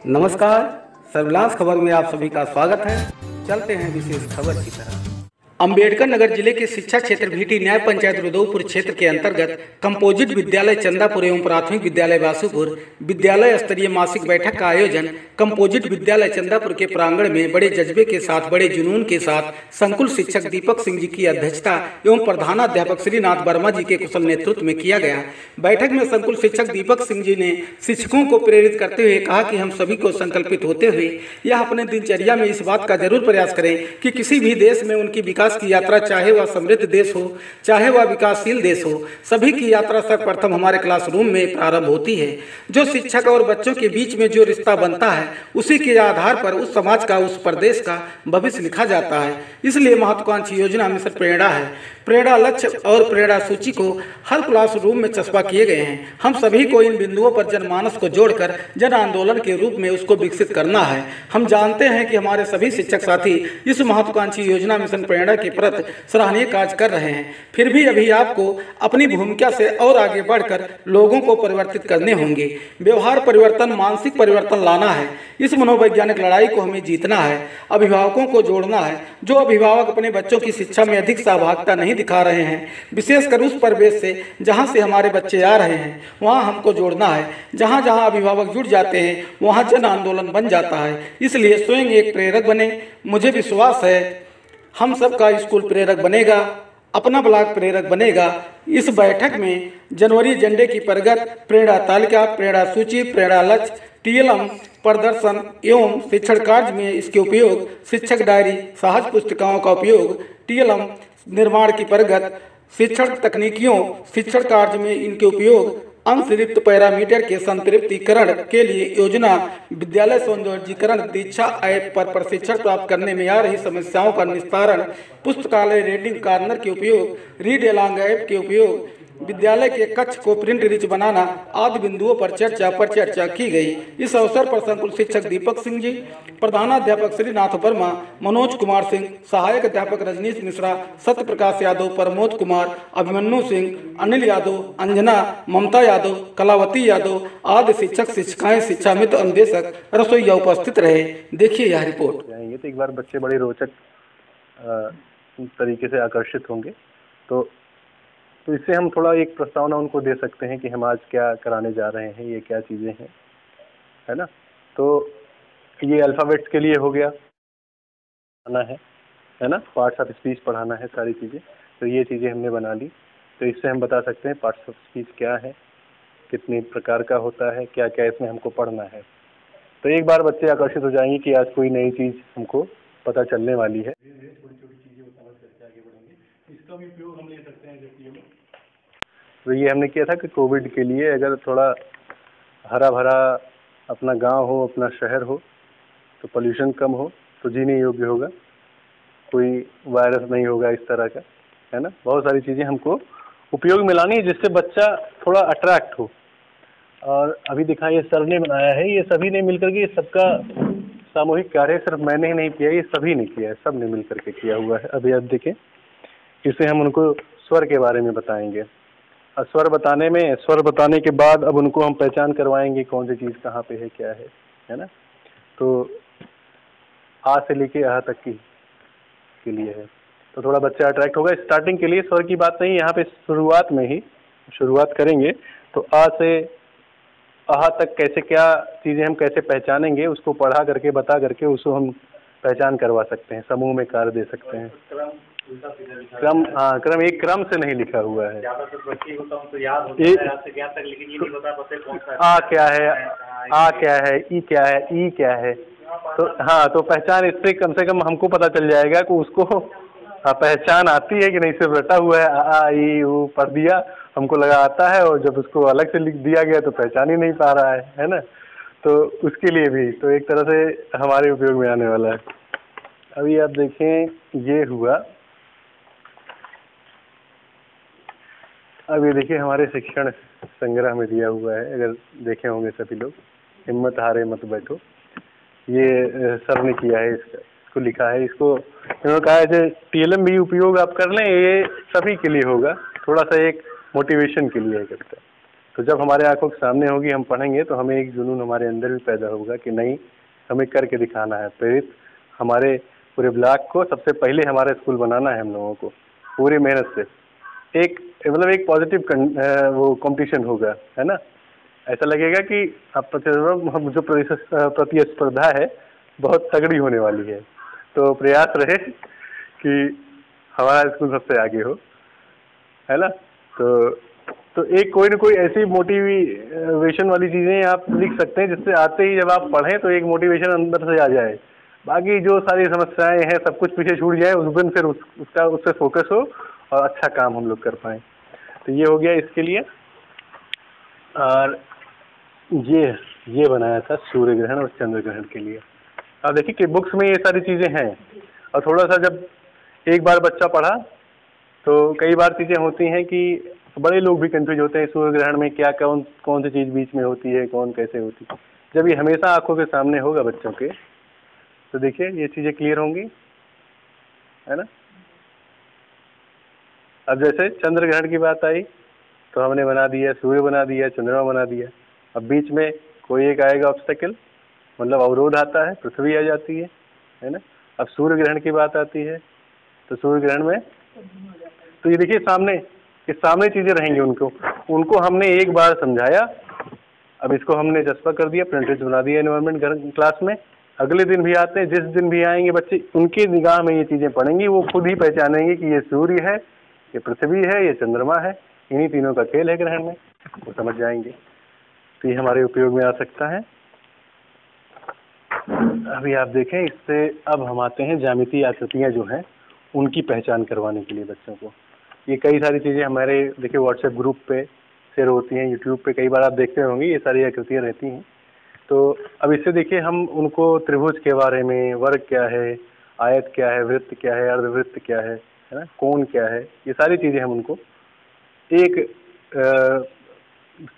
नमस्कार। सर्विलांस खबर में आप सभी का स्वागत है। चलते हैं विशेष खबर की तरफ। अंबेडकर नगर जिले के शिक्षा क्षेत्र भीटी न्याय पंचायत रुदौपुर क्षेत्र के अंतर्गत कंपोजिट विद्यालय चंदापुर एवं प्राथमिक विद्यालय वासुपुर विद्यालय स्तरीय मासिक बैठक का आयोजन कंपोजिट विद्यालय चंदापुर के प्रांगण में बड़े जज्बे के साथ, बड़े जुनून के साथ संकुल शिक्षक दीपक सिंह जी की अध्यक्षता एवं प्रधानाध्यापक श्रीनाथ वर्मा जी के कुशल नेतृत्व में किया गया। बैठक में संकुल शिक्षक दीपक सिंह जी ने शिक्षकों को प्रेरित करते हुए कहा कि हम सभी को संकल्पित होते हुए यह अपने दिनचर्या में इस बात का जरूर प्रयास करें कि किसी भी देश में उनकी विकास की यात्रा, चाहे वह समृद्ध देश हो चाहे वह विकासशील देश हो, सभी की यात्रा सर्वप्रथम हमारे क्लासरूम में प्रारंभ होती है। जो शिक्षक और बच्चों के बीच में जो रिश्ता बनता है, उसी के आधार पर उस समाज का, उस प्रदेश का भविष्य लिखा जाता है। इसलिए महत्वाकांक्षी योजना मिशन प्रेरणा है। प्रेरणा लक्ष्य और प्रेरणा सूची को हर क्लासरूम में चस्पा किए गए हैं। हम सभी को इन बिंदुओं पर जनमानस को जोड़कर जन आंदोलन के रूप में उसको विकसित करना है। हम जानते हैं कि हमारे सभी शिक्षक साथी इस महत्वाकांक्षी योजना मिशन प्रेरणा के प्रति सराहनीय कार्य कर रहे हैं। फिर भी अभी आपको अपनी भूमिका से और आगे बढ़कर लोगों को परिवर्तित करने होंगे। व्यवहार परिवर्तन, मानसिक परिवर्तन लाना है। इस मनोवैज्ञानिक लड़ाई को हमें जीतना है। अभिभावकों को जोड़ना है। जो अभिभावक अपने बच्चों की शिक्षा में अधिक सहभागिता नहीं दिखा रहे हैं, विशेषकर उस परिवेश से जहां से हमारे बच्चे आ रहे हैं, वहां हमको जोड़ना है। जहां जहां अभिभावक जुड़ जाते हैं, वहां जन आंदोलन बन जाता है। इसलिए स्वयं एक प्रेरक बने। मुझे विश्वास है हम सबका स्कूल प्रेरक बनेगा, अपना ब्लॉक प्रेरक बनेगा। इस बैठक में जनवरी एजेंडे की प्रगति, प्रेरणा तालिका, प्रेरणा सूची, प्रेरणा लक्ष्य, टीएलएम प्रदर्शन एवं शिक्षण कार्य में इसके उपयोग, शिक्षक डायरी, सहज पुस्तिकाओं का उपयोग, टीएलएम निर्माण की प्रगति, शिक्षण तकनीकियों, शिक्षण कार्य में इनके उपयोग, अंशरिक्त पैरामीटर के संतृप्तिकरण के लिए योजना, विद्यालय सौंदर्यीकरण, दीक्षा ऐप पर प्रशिक्षण प्राप्त करने में आ रही समस्याओं का निस्तारण, पुस्तकालय रीडिंग कॉर्नर के उपयोग, रीड एलॉन्ग ऐप के उपयोग, विद्यालय के कक्ष को प्रिंट रिच बनाना आदि बिंदुओं पर चर्चा की गई। इस अवसर पर संकुल शिक्षक दीपक सिंह जी, प्रधानाध्यापक श्रीनाथ वर्मा, मनोज कुमार सिंह, सहायक अध्यापक रजनीश मिश्रा, सत्य प्रकाश यादव, प्रमोद कुमार, अभिमन्यु सिंह, अनिल यादव, अंजना, ममता यादव, कलावती यादव आदि शिक्षक, शिक्षिकाएं, शिक्षा मित्र, अनुदेशक, रसोईया उपस्थित रहे। देखिए यह रिपोर्ट। तो एक बार बच्चे बड़े रोचक तरीके से आकर्षित होंगे, तो इससे हम थोड़ा एक प्रस्तावना उनको दे सकते हैं कि हम आज क्या कराने जा रहे हैं, ये क्या चीज़ें हैं, है ना। तो ये अल्फ़ाबेट्स के लिए हो गया, पढ़ाना है ना, पार्ट्स ऑफ स्पीच पढ़ाना है, सारी चीज़ें। तो ये चीज़ें हमने बना ली। तो इससे हम बता सकते हैं पार्ट्स ऑफ स्पीच क्या है, कितने प्रकार का होता है, क्या क्या इसमें हमको पढ़ना है। तो एक बार बच्चे आकर्षित हो जाएंगे कि आज कोई नई चीज़ हमको पता चलने वाली है। छोटी छोटी चीज़ें समझ करके आगे बढ़ेंगे। इसका भी उपयोग हम ले सकते हैं। जैसे तो ये हमने किया था कि कोविड के लिए अगर थोड़ा हरा भरा अपना गांव हो, अपना शहर हो, तो पोल्यूशन कम हो, तो जीने योग्य होगा, कोई वायरस नहीं होगा इस तरह का, है ना। बहुत सारी चीज़ें हमको उपयोग में लानी है जिससे बच्चा थोड़ा अट्रैक्ट हो। और अभी दिखा, ये सर ने बनाया है, ये सभी ने मिलकर के, सबका सामूहिक कार्य, सिर्फ मैंने ही नहीं किया, ये सभी ने किया है, सब ने मिल करके किया हुआ है। अभी आप देखें, इससे हम उनको स्वर के बारे में बताएंगे। स्वर बताने के बाद अब उनको हम पहचान करवाएंगे कौन सी चीज़ कहाँ पे है, क्या है ना। तो आ से लेके आ तक के लिए है, तो थोड़ा बच्चा अट्रैक्ट होगा। स्टार्टिंग के लिए स्वर की बात नहीं, यहाँ पे शुरुआत में ही शुरुआत करेंगे। तो आ से आहा तक कैसे, क्या चीज़ें हम कैसे पहचानेंगे, उसको पढ़ा करके, बता करके उसको हम पहचान करवा सकते हैं, समूह में कार्य दे सकते हैं। क्रम, हाँ, क्रम एक क्रम से नहीं लिखा हुआ है। आ क्या है, आ क्या है, ई क्या है, ई क्या है। तो हाँ, तो पहचान इससे कम से कम हमको पता चल जाएगा कि उसको पहचान आती है कि नहीं। सिर्फ रटा हुआ है आ ई ऊ पढ़ दिया, हमको लगा आता है, और जब उसको अलग से लिख दिया गया तो पहचान ही नहीं पा रहा है ना। तो उसके लिए भी तो एक तरह से हमारे उपयोग में आने वाला है। अभी आप देखें, ये हुआ। अब ये देखिए हमारे शिक्षण संग्रह में दिया हुआ है, अगर देखे होंगे सभी लोग, हिम्मत हारे मत बैठो। ये सर ने किया है, इसको लिखा है। इसको इन्होंने कहा है जो टीएलएम भी उपयोग आप कर लें, ये सभी के लिए होगा, थोड़ा सा एक मोटिवेशन के लिए करता है। तो जब हमारे आंखों के सामने होगी, हम पढ़ेंगे, तो हमें एक जुनून हमारे अंदर भी पैदा होगा कि नहीं, हमें करके दिखाना है। प्रेरित हमारे पूरे ब्लॉक को सबसे पहले हमारा स्कूल बनाना है हम लोगों को पूरी मेहनत से। एक मतलब एक पॉजिटिव वो कंपटीशन होगा, है ना। ऐसा लगेगा कि आप जो प्रतिस्पर्धा है बहुत तगड़ी होने वाली है। तो प्रयास रहे कि हमारा स्कूल सबसे आगे हो, है ना। तो एक कोई ना कोई ऐसी मोटिवेशन वाली चीज़ें आप लिख सकते हैं जिससे आते ही जब आप पढ़ें तो एक मोटिवेशन अंदर से आ जाए। बाकी जो सारी समस्याएं हैं सब कुछ पीछे छूट जाए, उस दिन फिर उसका उससे फोकस हो और अच्छा काम हम लोग कर पाएँ। तो ये हो गया इसके लिए। और ये बनाया था सूर्य ग्रहण और चंद्र ग्रहण के लिए। अब देखिए कि बुक्स में ये सारी चीज़ें हैं, और थोड़ा सा जब एक बार बच्चा पढ़ा तो कई बार चीज़ें होती हैं कि बड़े लोग भी कंफ्यूज होते हैं सूर्य ग्रहण में क्या कौन सी चीज़ बीच में होती है, कौन कैसे होती है। जब ये हमेशा आंखों के सामने होगा बच्चों के, तो देखिए ये चीज़ें क्लियर होंगी, है ना। अब जैसे चंद्र ग्रहण की बात आई तो हमने बना दिया, सूर्य बना दिया, चंद्रमा बना दिया। अब बीच में कोई एक आएगा ऑब्स्टेकल, मतलब अवरोध आता है, पृथ्वी आ जाती है ना। अब सूर्य ग्रहण की बात आती है तो सूर्य ग्रहण में तो ये देखिए सामने चीज़ें रहेंगी, उनको हमने एक बार समझाया। अब इसको हमने चस्पा कर दिया, प्रिंटेज बना दिया एनवायरनमेंट क्लास में। अगले दिन भी आते हैं, जिस दिन भी आएंगे बच्चे, उनके निगाह में ये चीज़ें पढ़ेंगी, वो खुद ही पहचानेंगे कि ये सूर्य है, ये पृथ्वी है, ये चंद्रमा है, इन्हीं तीनों का खेल है ग्रहण में, वो समझ जाएंगे। तो ये हमारे उपयोग में आ सकता है। अभी आप देखें इससे अब हम आते हैं ज्यामितीय आकृतियाँ जो हैं उनकी पहचान करवाने के लिए बच्चों को। ये कई सारी चीज़ें हमारे देखिए व्हाट्सएप ग्रुप पे शेयर होती हैं, यूट्यूब पे कई बार आप देखते होंगे, ये सारी आकृतियाँ रहती हैं। तो अब इससे देखिए हम उनको त्रिभुज के बारे में, वर्ग क्या है, आयत क्या है, वृत्त क्या है, अर्धवृत्त क्या है ना, कोण क्या है, ये सारी चीज़ें हम उनको एक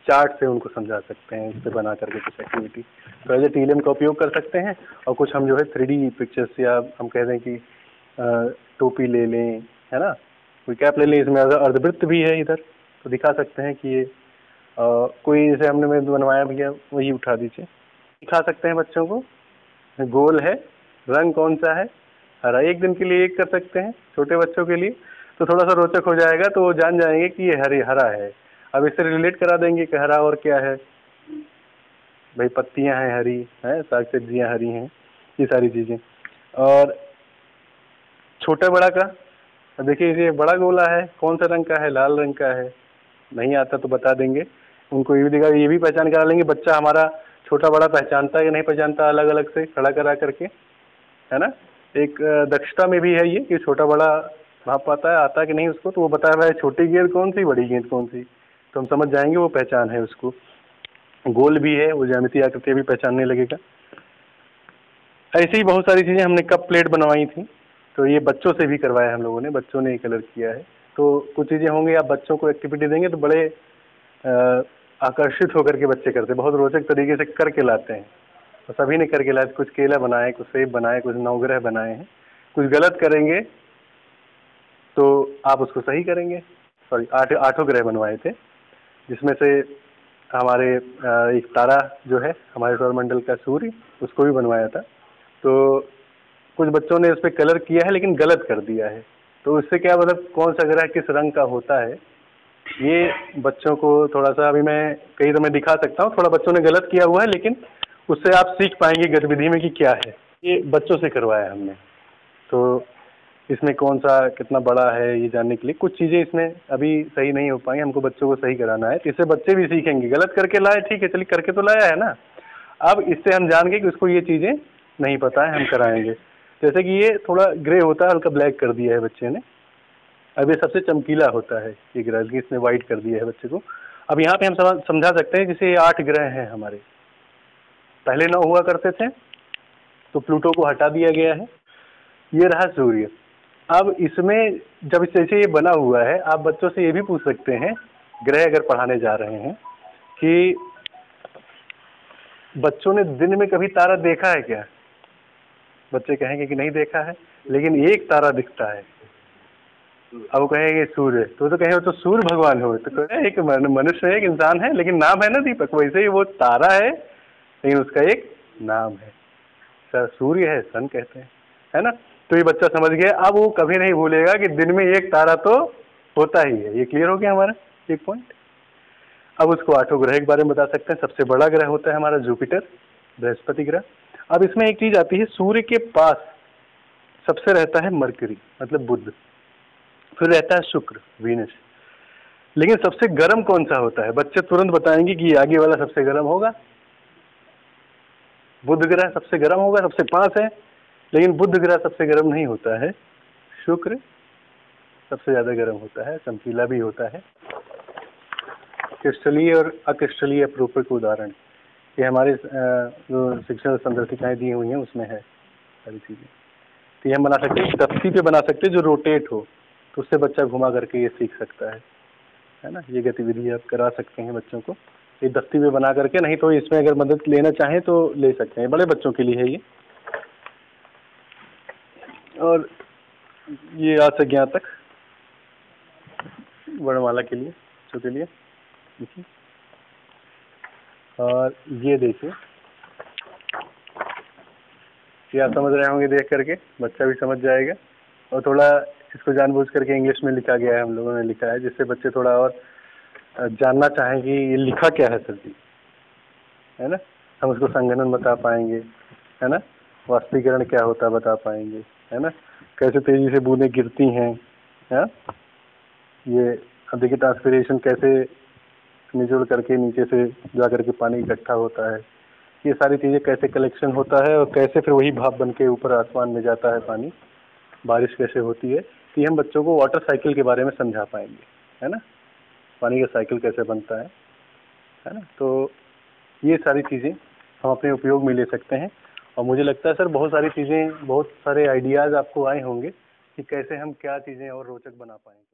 चार्ट से उनको समझा सकते हैं, इस पर बना करके कुछ एक्टिविटी। तो एज ए टीएलएम का उपयोग कर सकते हैं, और कुछ हम जो है 3D पिक्चर्स, या हम कह दें कि टोपी ले लें, है ना, कोई कैप ले लें, इसमें अर्धवृत्त भी है इधर, तो दिखा सकते हैं कि ये कोई जैसे हमने मैं बनवाया भैया वही उठा दीजिए, दिखा सकते हैं बच्चों को। गोल है, रंग कौन सा है, हरा, एक दिन के लिए एक कर सकते हैं छोटे बच्चों के लिए, तो थोड़ा सा रोचक हो जाएगा, तो वो जान जाएंगे कि ये हरा है। अब इससे रिलेट करा देंगे कि हरा और क्या है, भाई पत्तियां हैं हरी, हैं साग सब्जियां हरी हैं, ये सारी चीज़ें। और छोटा बड़ा का देखिए, ये बड़ा गोला है, कौन सा रंग का है, लाल रंग का है, नहीं आता तो बता देंगे उनको, ये भी दिखा, ये भी पहचान करा लेंगे। बच्चा हमारा छोटा बड़ा पहचानता है या नहीं पहचानता, अलग अलग से खड़ा करा करके, है ना। एक दक्षता में भी है ये कि छोटा बड़ा भाप पाता है, आता कि नहीं उसको, तो वो बताया भाई छोटी गेंद कौन सी, बड़ी गेंद कौन सी, तो हम समझ जाएंगे वो पहचान है उसको। गोल भी है, वो ज्यामितीय आकृति भी पहचानने लगेगा। ऐसे ही बहुत सारी चीज़ें हमने कप प्लेट बनवाई थी, तो ये बच्चों से भी करवाया हम लोगों ने, बच्चों ने कलर किया है। तो कुछ चीज़ें होंगी, आप बच्चों को एक्टिविटी देंगे तो बड़े आकर्षित होकर के बच्चे करते, बहुत रोचक तरीके से करके लाते हैं। तो सभी ने करके लाए, कुछ केला बनाए, कुछ सेब बनाए, कुछ नवग्रह बनाए हैं। कुछ गलत करेंगे तो आप उसको सही करेंगे। सॉरी, आठों ग्रह बनवाए थे, जिसमें से हमारे एक तारा जो है हमारे सौरमंडल का सूर्य, उसको भी बनवाया था। तो कुछ बच्चों ने उस पर कलर किया है लेकिन गलत कर दिया है, तो उससे क्या मतलब कौन सा ग्रह किस रंग का होता है, ये बच्चों को थोड़ा सा, अभी मैं कहीं तो मैं दिखा सकता हूँ, थोड़ा बच्चों ने गलत किया हुआ है, लेकिन उससे आप सीख पाएंगे गतिविधि में कि क्या है। ये बच्चों से करवाया हमने, तो इसमें कौन सा कितना बड़ा है ये जानने के लिए कुछ चीज़ें इसमें अभी सही नहीं हो पाई, हमको बच्चों को सही कराना है। तो इससे बच्चे भी सीखेंगे, गलत करके लाए ठीक है, चलिए करके तो लाया है ना, अब इससे हम जान गए कि उसको ये चीज़ें नहीं पता है, हम कराएंगे। जैसे कि ये थोड़ा ग्रे होता है, हल्का ब्लैक कर दिया है बच्चे ने, अब ये सबसे चमकीला होता है ये ग्रह, इसने वाइट कर दिया है बच्चे को। अब यहाँ पे हम समझा सकते हैं, जैसे ये 8 ग्रह हैं हमारे, पहले 9 हुआ करते थे, तो प्लूटो को हटा दिया गया है, ये रहा सूर्य। अब इसमें जब जैसे ये बना हुआ है, आप बच्चों से ये भी पूछ सकते हैं, ग्रह अगर पढ़ाने जा रहे हैं, कि बच्चों ने दिन में कभी तारा देखा है क्या, बच्चे कहेंगे कि नहीं देखा है, लेकिन एक तारा दिखता है, अब वो कहेंगे सूर्य, तो कहे तो सूर्य भगवान हो, तो कहे एक मनुष्य है, एक इंसान है, लेकिन नाम है ना दीपक। वैसे ही वो तारा है लेकिन उसका एक नाम है, सर सूर्य है, सन कहते हैं, है ना। तो ये बच्चा समझ गया, अब वो कभी नहीं भूलेगा कि दिन में एक तारा तो होता ही है। ये क्लियर हो गया हमारा एक पॉइंट। अब उसको 8 ग्रह के बारे में बता सकते हैं। सबसे बड़ा ग्रह होता है हमारा जुपिटर, बृहस्पति ग्रह। अब इसमें एक चीज आती है, सूर्य के पास सबसे रहता है मरकरी मतलब बुध, फिर रहता है शुक्र वीनस। लेकिन सबसे गर्म कौन सा होता है? बच्चे तुरंत बताएंगे कि आगे वाला सबसे गर्म होगा, बुध ग्रह सबसे गर्म होगा, सबसे पास है। लेकिन बुध ग्रह सबसे गर्म नहीं होता है, शुक्र सबसे ज्यादा गर्म होता है, चमकीला भी होता है। क्रिस्टलीय और अक्रिस्टलीय अपरूपक उदाहरण ये हमारे जो शिक्षण संदर्शिकाएं दी हुई हैं उसमें है सारी चीजें। तो ये हम बना सकते हैं, दस्ती पे बना सकते हैं जो रोटेट हो, तो उससे बच्चा घुमा करके ये सीख सकता है ना। ये गतिविधि आप करा सकते हैं बच्चों को, ये दस्ती पे बना करके। नहीं तो इसमें अगर मदद लेना चाहें तो ले सकते हैं, बड़े बच्चों के लिए है ये। और ये आ से ज्ञान तक वर्णमाला के लिए, बच्चों के लिए। और ये देखिए, ये आप समझ रहे होंगे, देख करके बच्चा भी समझ जाएगा। और थोड़ा इसको जानबूझ करके इंग्लिश में लिखा गया है, हम लोगों ने लिखा है, जिससे बच्चे थोड़ा और जानना चाहें कि ये लिखा क्या है सर जी, है ना। हम उसको संघनन बता पाएंगे, है ना, वाष्पीकरण क्या होता है बता पाएंगे, है ना, कैसे तेजी से बूंदें गिरती हैं, है। ये अब देखिए ट्रांसपिरेशन कैसे निचोड़ करके नीचे से जा करके पानी इकट्ठा होता है, ये सारी चीज़ें कैसे कलेक्शन होता है और कैसे फिर वही भाप बन के ऊपर आसमान में जाता है पानी, बारिश कैसे होती है। तो ये हम बच्चों को वाटर साइकिल के बारे में समझा पाएंगे, है ना, पानी का साइकिल कैसे बनता है ना। तो ये सारी चीज़ें हम अपने उपयोग में ले सकते हैं। और मुझे लगता है सर बहुत सारी चीज़ें, बहुत सारे आइडियाज़ आपको आए होंगे कि कैसे हम क्या चीज़ें और रोचक बना पाएंगे।